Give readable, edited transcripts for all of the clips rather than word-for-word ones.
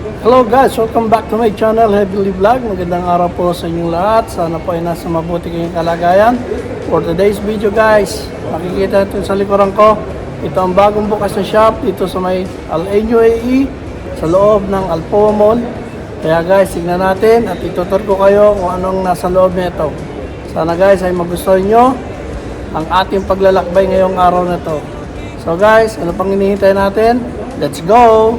Hello guys, welcome back to my channel, Heavenly Vlog. Magandang araw po sa inyong lahat. Sana po ay nasa mabuti kayong kalagayan. For today's video guys, makikita ito sa likuran ko. Ito ang bagong bukas na shop dito sa may Al Ain UAE sa loob ng Alpoa Mall. Kaya guys, tignan natin at itutur ko kayo kung anong nasa loob nito. Sana guys ay magustuhan nyo ang ating paglalakbay ngayong araw na to. So guys, ano pang hinihintay natin? Let's go!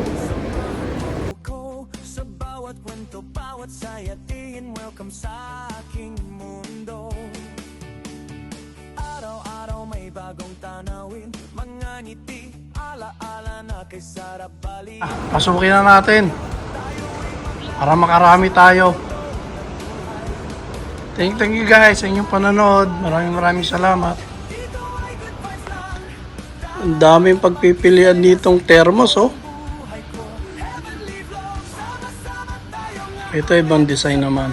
Saya tingin welcome sa aking mundo. Araw-araw may bagong tanawin, mga ngiti, ala-ala na kay sarap bali. Pasukin na natin para makarami tayo. Thank you guys sa inyong panonood. Maraming salamat. Ang daming pagpipilian nitong thermos oh. Ito ibang design naman.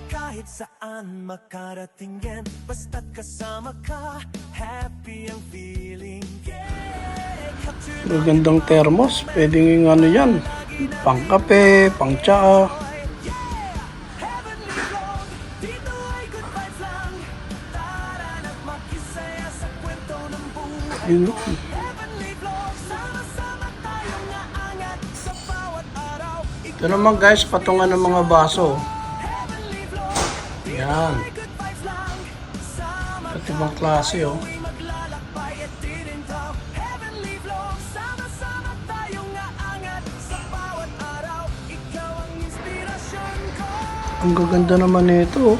Kahit saan makarating yan, basta't kasama ka, happy ang feeling. Magandang thermos. Pwedeng ano yan, pang kape, pang tsaa. Yun. Ito naman guys, patungan ng mga baso. Yan. At ibang klase oh. Ang gaganda naman nito oh.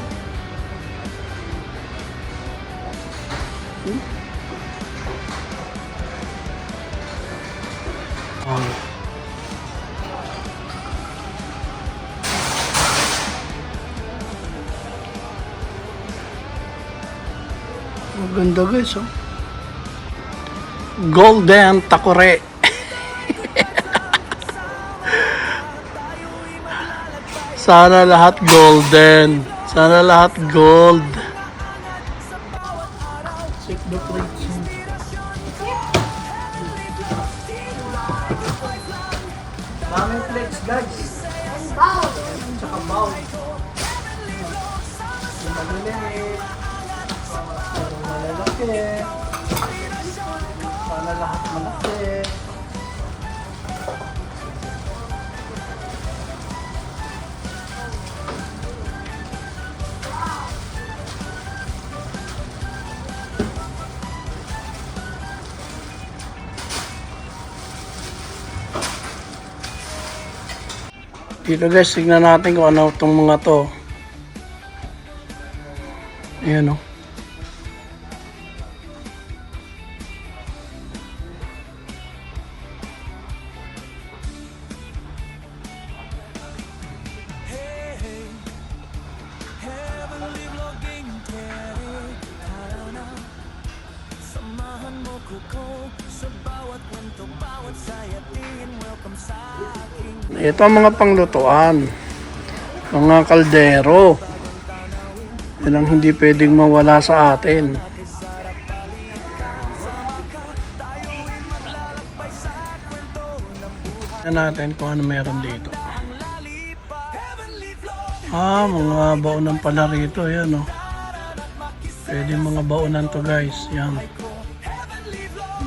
Maganda guys oh. Golden takore. Sana lahat golden. Sana lahat gold. Check the plates. Daming plates guys. Tsaka bowl. Maliliit. Malalaki. Sana lahat malaki. Dito guys, tignan natin kung ano itong mga to. Ayan o. Ito ang mga panglutuan, mga kaldero. Yan ang hindi pwedeng mawala sa atin. Tignan natin kung ano meron dito. Mga baonan pala rito. Yan o. Pwede mga baonan to guys. Yan.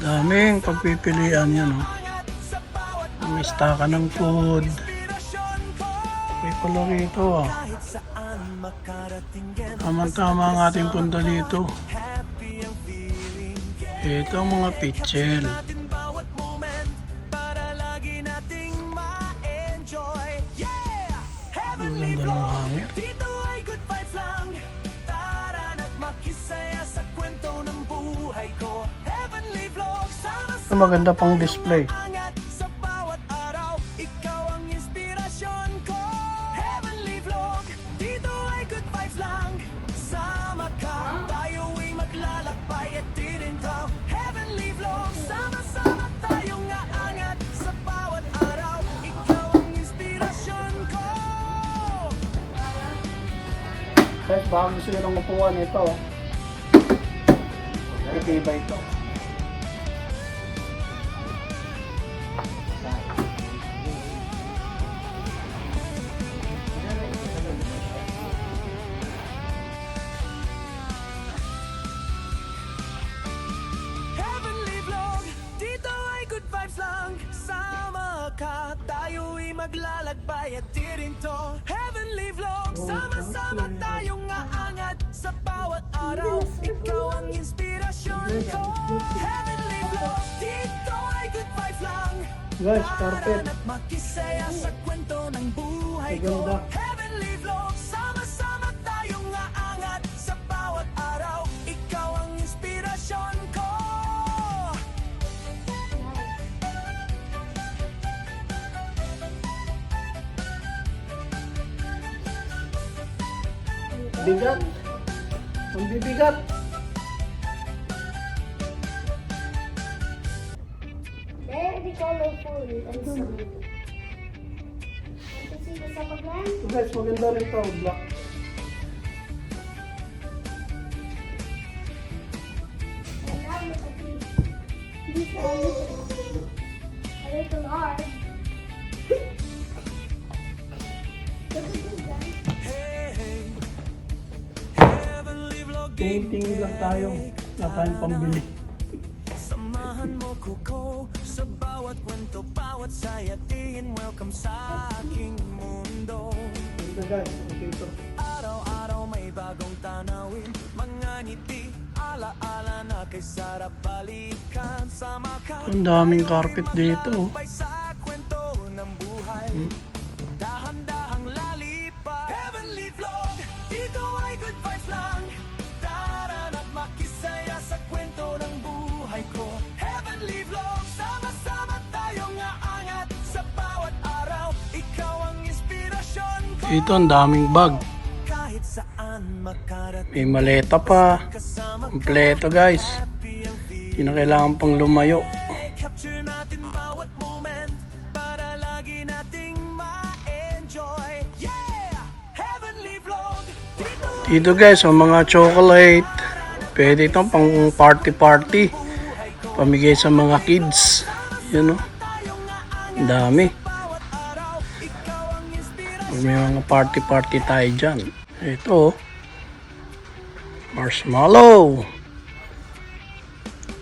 Daming pagpipilian yan o. May staka ng food. May pala rito ah. Tama-tama ang ating punta dito. Ito ang mga pitchel. Ang ganda ng hangin. Ito maganda pang display. Guys, baka gusto nyo ng upuan ito. Itibay ito. maglalakbay at tirinto. Heavenly vlog, sama-sama tayong aangat sa bawat araw. Ikaw ang inspirasyon ko. Heavenly vlog, dito ay good vibes lang. Guys, carpet. At makisaya sa kwento ng buhay ko. Maganda. Heavenly vlog, sama-sama tayong aangat sa bawat araw. Ikaw ang inspirasyon ko. Bigat. Ang bibigat. Very colorful and smooth. Want to see the second one? Guys, maganda rin ito. Black. And now look at these. These are a little hard. Look at this, guys. Hey, Heavenly vlog, Tingin-tingin lang tayo. Wala tayong pambili. samahan mo ko sa bawat kwento, bawat saya. Tingin welcome sa aking mundo. Ito guys, okay ito. Araw-araw may bagong tanawin, mga ngiti, ala-ala na kay sarap balikan. Sama ka, Ang daming carpet dito. sabay sa kwento ng buhay. Dahan-dahang lalipa. Heavenly vlog, dito ay good vibes lang. Tara na't makisaya sa kwento ng buhay ko. Heavenly vlog, sama-sama tayong aangat sa bawat araw. Ikaw ang inspirasyon ko. Ito ang daming bag. Kahit saan makarating, May maleta pa. kasama Kompleto guys. happy ang Hindi na kailangan pang lumayo. capture natin bawat moment para lagi nating ma-enjoy. Yeah! Heavenly vlog, dito Dito guys, ang mga chocolate. Pwede itong pang party-party. Pamigay sa mga kids. Yun o. Ang dami. bawat araw, ikaw ang inspirasyon. May mga party-party tayo dyan. Ito oh. Marshmallow.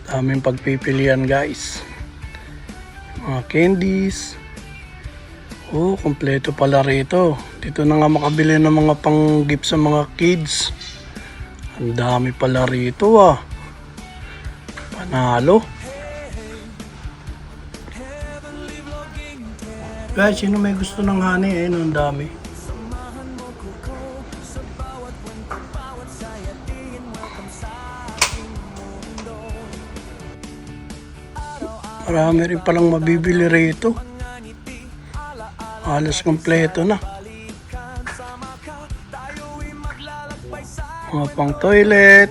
Daming pagpipilian guys. Mga candies. Oh, kompleto pala rito. Dito na nga makabili ng mga pang-gift sa mga kids. Ang dami pala rito ah. Panalo. Guys, sino may gusto ng honey? Ayun, ang dami. Marami rin palang mabibili rito. Halos kompleto na. Mga pang toilet.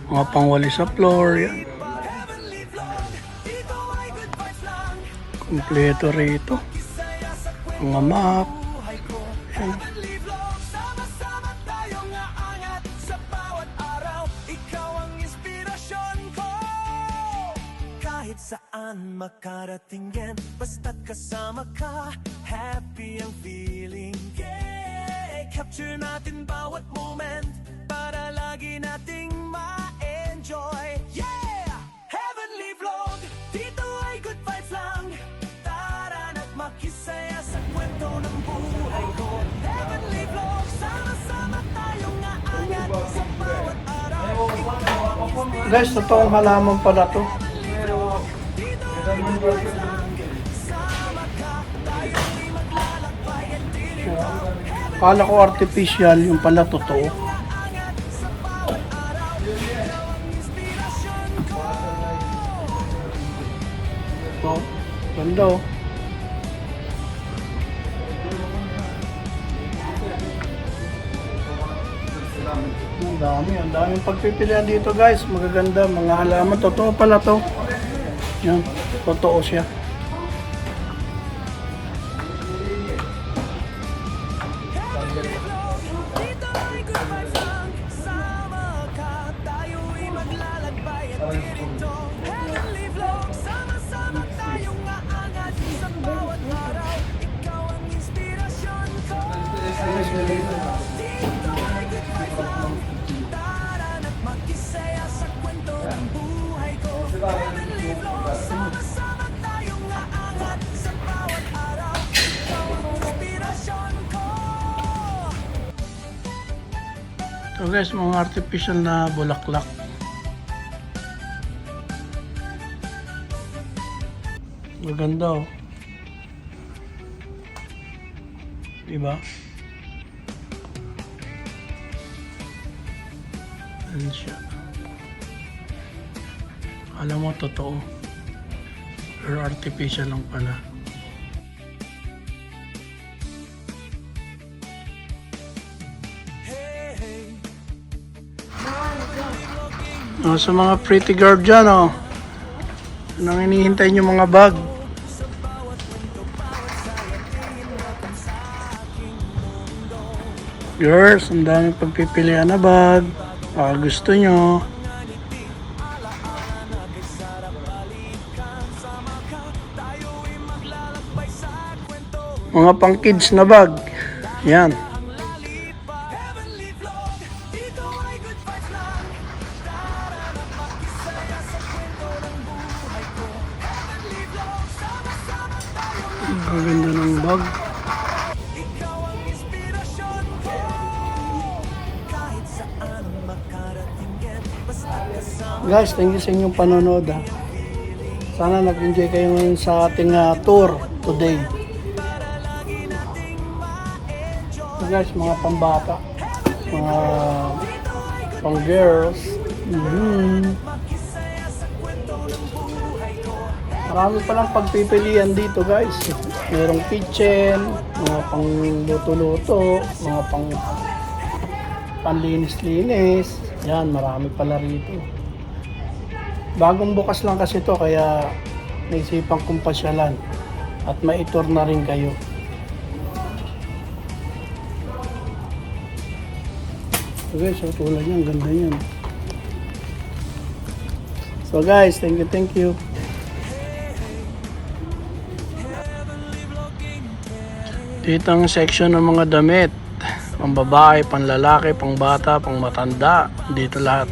Mga pang walis sa floor. Yan. Kompleto rito. Mga map. Yan. Heavenly vlog, sama-sama tayong aangat sa bawat araw. Ikaw ang inspirasyon ko. Kahit saan makarating yan, basta't kasama ka, happy ang feeling. Yeah! Capture natin bawat moment para lagi nating ma-enjoy. Yeah! Heavenly vlog, dito ay good vibes lang. Tara na't makisaya sa kwento ng buhay ko. Heavenly vlog, sama-sama tayong aangat sa bawat araw. Ikaw ang Guys, totoong halaman pala to. dito ay good vibes lang. Sama ka, tayo'y maglalakbay at tirinto. Kala ko artificial, yung pala totoo. Aangat sa bawat araw. Ikaw ang inspirasyon ko. So, ganda oh. Ang daming pagpipilian dito guys. Magaganda, mga halaman. Totoo pala to. Yan, totoo siya. Dito ay good vibes lang. Sama ka, tayo'y maglalakbay at tirinto. Heavenly vlog, sama-sama tayong aangat sa bawat araw. Ikaw ang inspirasyon ko. Dito ay good vibes lang. Tara na't makisaya sa kwento ng buhay ko. Heavenly vlog, sama-sama tayong So guys, mga artificial na bulaklak. Maganda oh. Diba? Ayan siya. Alam mo, totoo. Pero artificial lang pala. Sa mga pretty girl dyan, oh. Anong hinihintay nyo mga bag? Girls, ang daming pagpipilian na bag. Baka gusto nyo. Mga pang kids na bag. Yan. Ang ganda ng bag. Ikaw ang inspirasyon ko. Kahit saan makaratingin, basta kasama. Guys, thank you sa inyong panonood ha. Sana nag-enjoy kayo ngayon sa ating tour today. So guys, mga pambata, mga pang girls. Marami palang pagpipilian dito guys. Merong kitchen, mga pang luto-luto, mga pang panlinis-linis. Yan, marami pala rito. Bagong bukas lang kasi to kaya naisipan kong pasyalan at maitur na rin kayo. Okay, so tulad yan, ganda yan. So guys, thank you. Dito ang section ng mga damit. Pang babae, pang lalaki, pang bata, pang matanda. Dito lahat.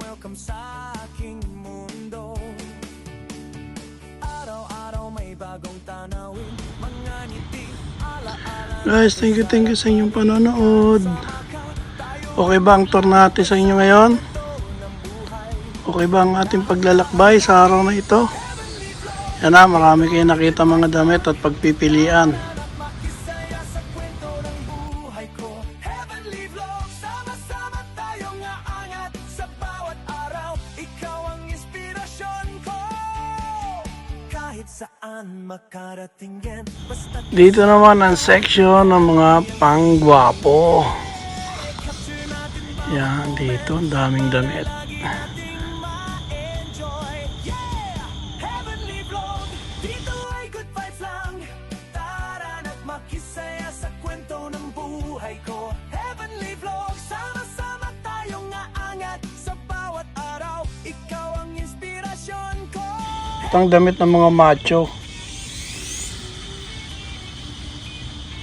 Welcome sa aking mundo. Araw-araw may bagong tanawin, mga ngiti, ala-ala. Guys, thank you sa inyong panonood. Okay ba ang tour natin sa inyo ngayon? Okay ba ang ating paglalakbay sa araw na ito? Yan na, marami kayo nakita mga damit at pagpipilian. Makisaya sa kwento ng buhay ko. Heavenly vlog, sama-sama tayong aangat sa bawat araw. Ikaw ang inspirasyon ko. Kahit saan makarating yan, basta Dito naman ang section ng mga panggwapo. capture natin ba Yan, dito ang daming damit. lagi nating ma-enjoy. Yeah! Heavenly vlog, dito ay good vibes lang. Tara na't makisaya sa kwento ng buhay ko. Heavenly vlog, sama-sama tayong aangat sa bawat araw. Ikaw ang inspirasyon ko. Ito ang damit ng mga macho.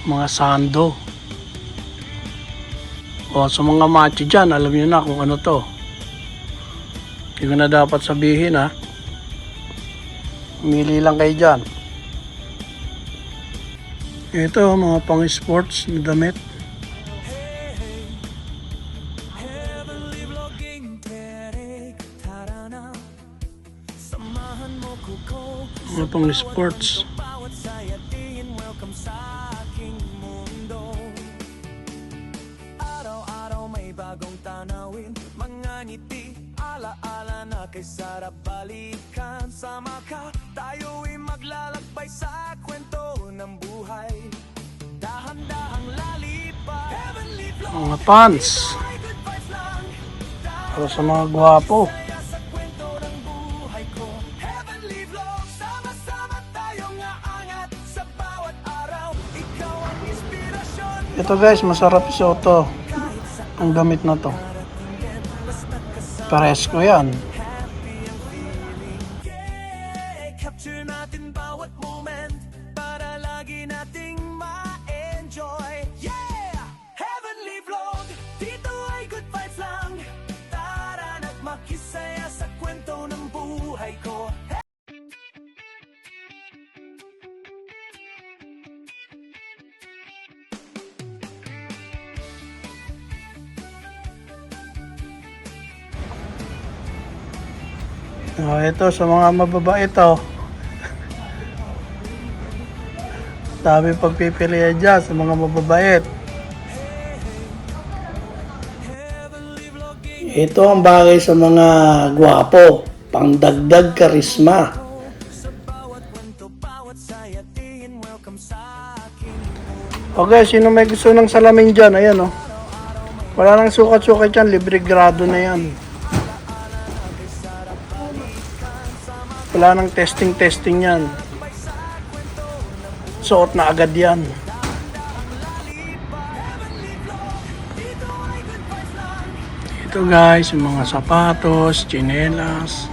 Mga sando. O, sa mga macho dyan, alam nyo na kung ano to. Hindi ko na dapat sabihin ha. Umili lang kayo dyan. Ito, mga pang sports na damit. Heavenly vlogging, Derek, tara na. Samahan mo ko. Mga pang sports. Bawat saya tingin, welcome sa aking mundo. Araw-araw may bagong tanawin, mga ngiti, ala-ala na kay sarap balikan. Sama ka, tayo'y maglalakbay sa kwento ng buhay. Dahan-dahang lalipad, heavenly flow, Mga pants. ay good vibes lang. Para sa mga gwapo. Kaya sa kwento ng buhay ko, heavenly vlog, sama-sama tayong aangat sa bawat araw. Ikaw ang inspirasyon. Ito guys, masarap isuot to. Ang damit na to. Pares ko yan. Yeah, capture natin bawat moment para lagi nating ma-enjoy. Yeah, heavenly vlog, dito ay good vibes lang. Tara na't makisaya sa kwento ng buhay ko. Ito sa mga mababait to. Dami pagpipilian dyan sa mga mababait. Ito ang bagay sa mga gwapo, pangdagdag karisma. Okay, sino may gusto ng salamin dyan? Ayan oh. Wala nang sukat-sukat yan, libre grado na yan. Wala nang testing yan. Suot na agad yan. Ito guys, yung mga sapatos, tsinelas.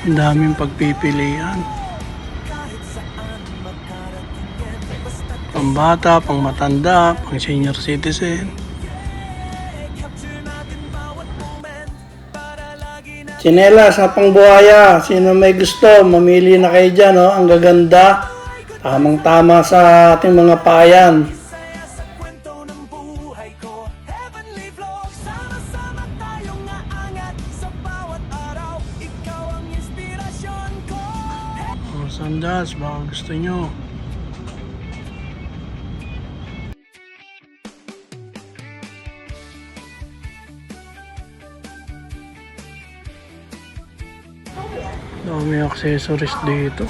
Ang daming pagpipilian. Pambata, pang matanda, pang senior citizen. Tsinelas sa pangbuhaya. Sino may gusto, mamili na kayo dyan. Oh. Ang gaganda. Tamang-tama sa ating mga payan. Saya sa kwento ng buhay ko. Heavenly Vlog, sama-sama tayong aangat. Sa bawat araw, ikaw ang inspirasyon ko. Oh, sandas, baka gusto nyo. Dami accessories dito.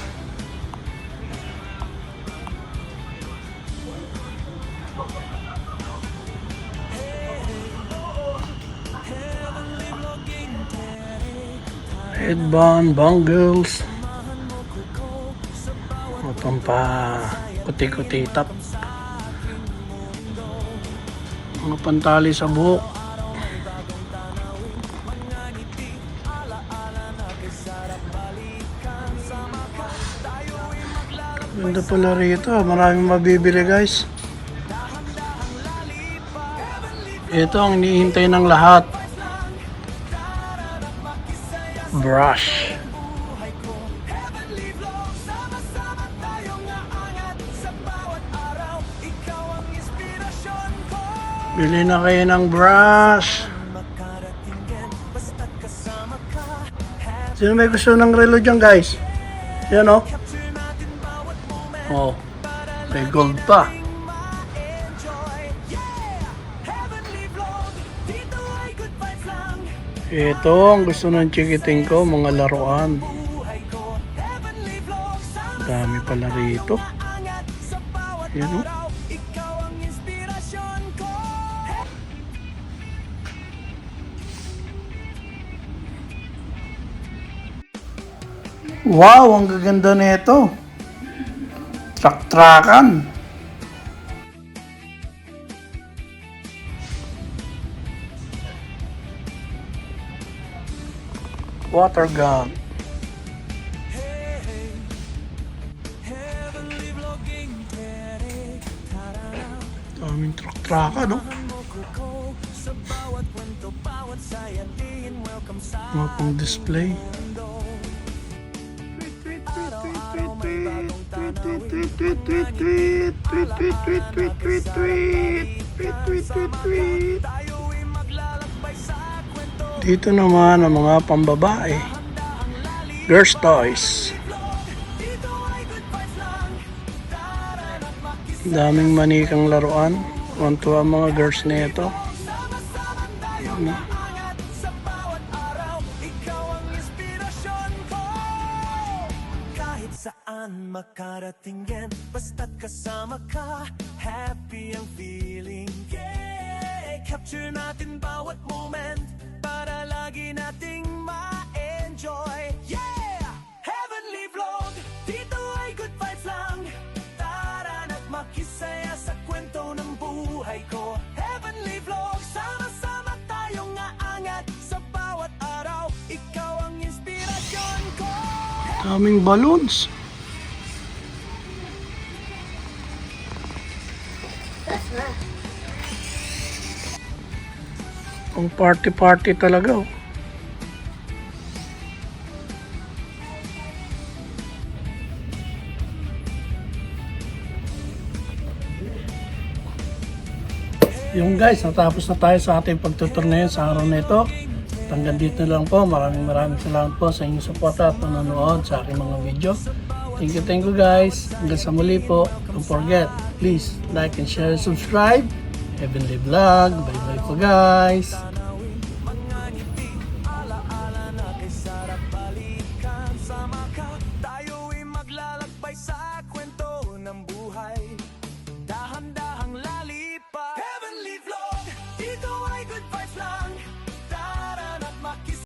Headband, bangles. Itong pa kuti-kuti tap. Mga pantali sa buhok. Ganda pala rito. Maraming mabibili guys. Ito ang hinihintay ng lahat. Brush. Heavenly Vlog, sama-sama tayong aangat. Sa bawat araw, ikaw ang inspirasyon ko. Bili na kayo ng brush. Makarating yan, basta't kasama ka. Sino may gusto ng relo dyan guys? Yan oh. Capture natin bawat moment. Oh. May gold pa. Ma-enjoy. Yeah! Heavenly Vlog, dito ay good vibes lang. Ito ang gusto ng chikiting ko, mga laruan. Buhay ko, Heavenly Vlog, Dami pala rito. sama-angat. Sa bawat Yan oh. araw, ikaw ang inspirasyon ko. Wow, ang gaganda nito. Trak-trakan. Water gun. Heavenly Vlogging, tere, tarara. Daming trak-trakan, no? Ko sa bawat kwento, bawat saya, tingin welcome sa Mga pang display. mundo. Araw-araw may bagong tanawin. Tayo'y maglalakbay sa kwento. Dito naman ang mga pambabae. Girls' toys. Dito ay good vibes lang. Tara na't makisama. Daming manikang laruan. Tuwan-tuwa ang mga girls nito. Sama-sama tayong aangat. Sa bawat araw, ikaw ang inspirasyon ko. Kahit saan makarating yan, basta't kasama ka, happy ang feeling. Yeah! Capture natin bawat moment para lagi nating ma-enjoy. Yeah! Heavenly Vlog, dito ay good vibes lang. Tara na't makisaya sa kwento ng buhay ko. Heavenly Vlog, sama-sama tayong aangat. Sa bawat araw, ikaw ang inspirasyon ko. Daming balloons. Ang party-party talaga. Oh. Yung guys, natapos na tayo sa ating pagtuturnayo sa araw na ito. Hanggang dito lang po. Maraming salamat po sa inyong suporta at panonood sa aking mga video. Thank you guys. Hanggang sa muli po. Don't forget, please like and share and subscribe. Heavenly Vlog. Bye bye po guys.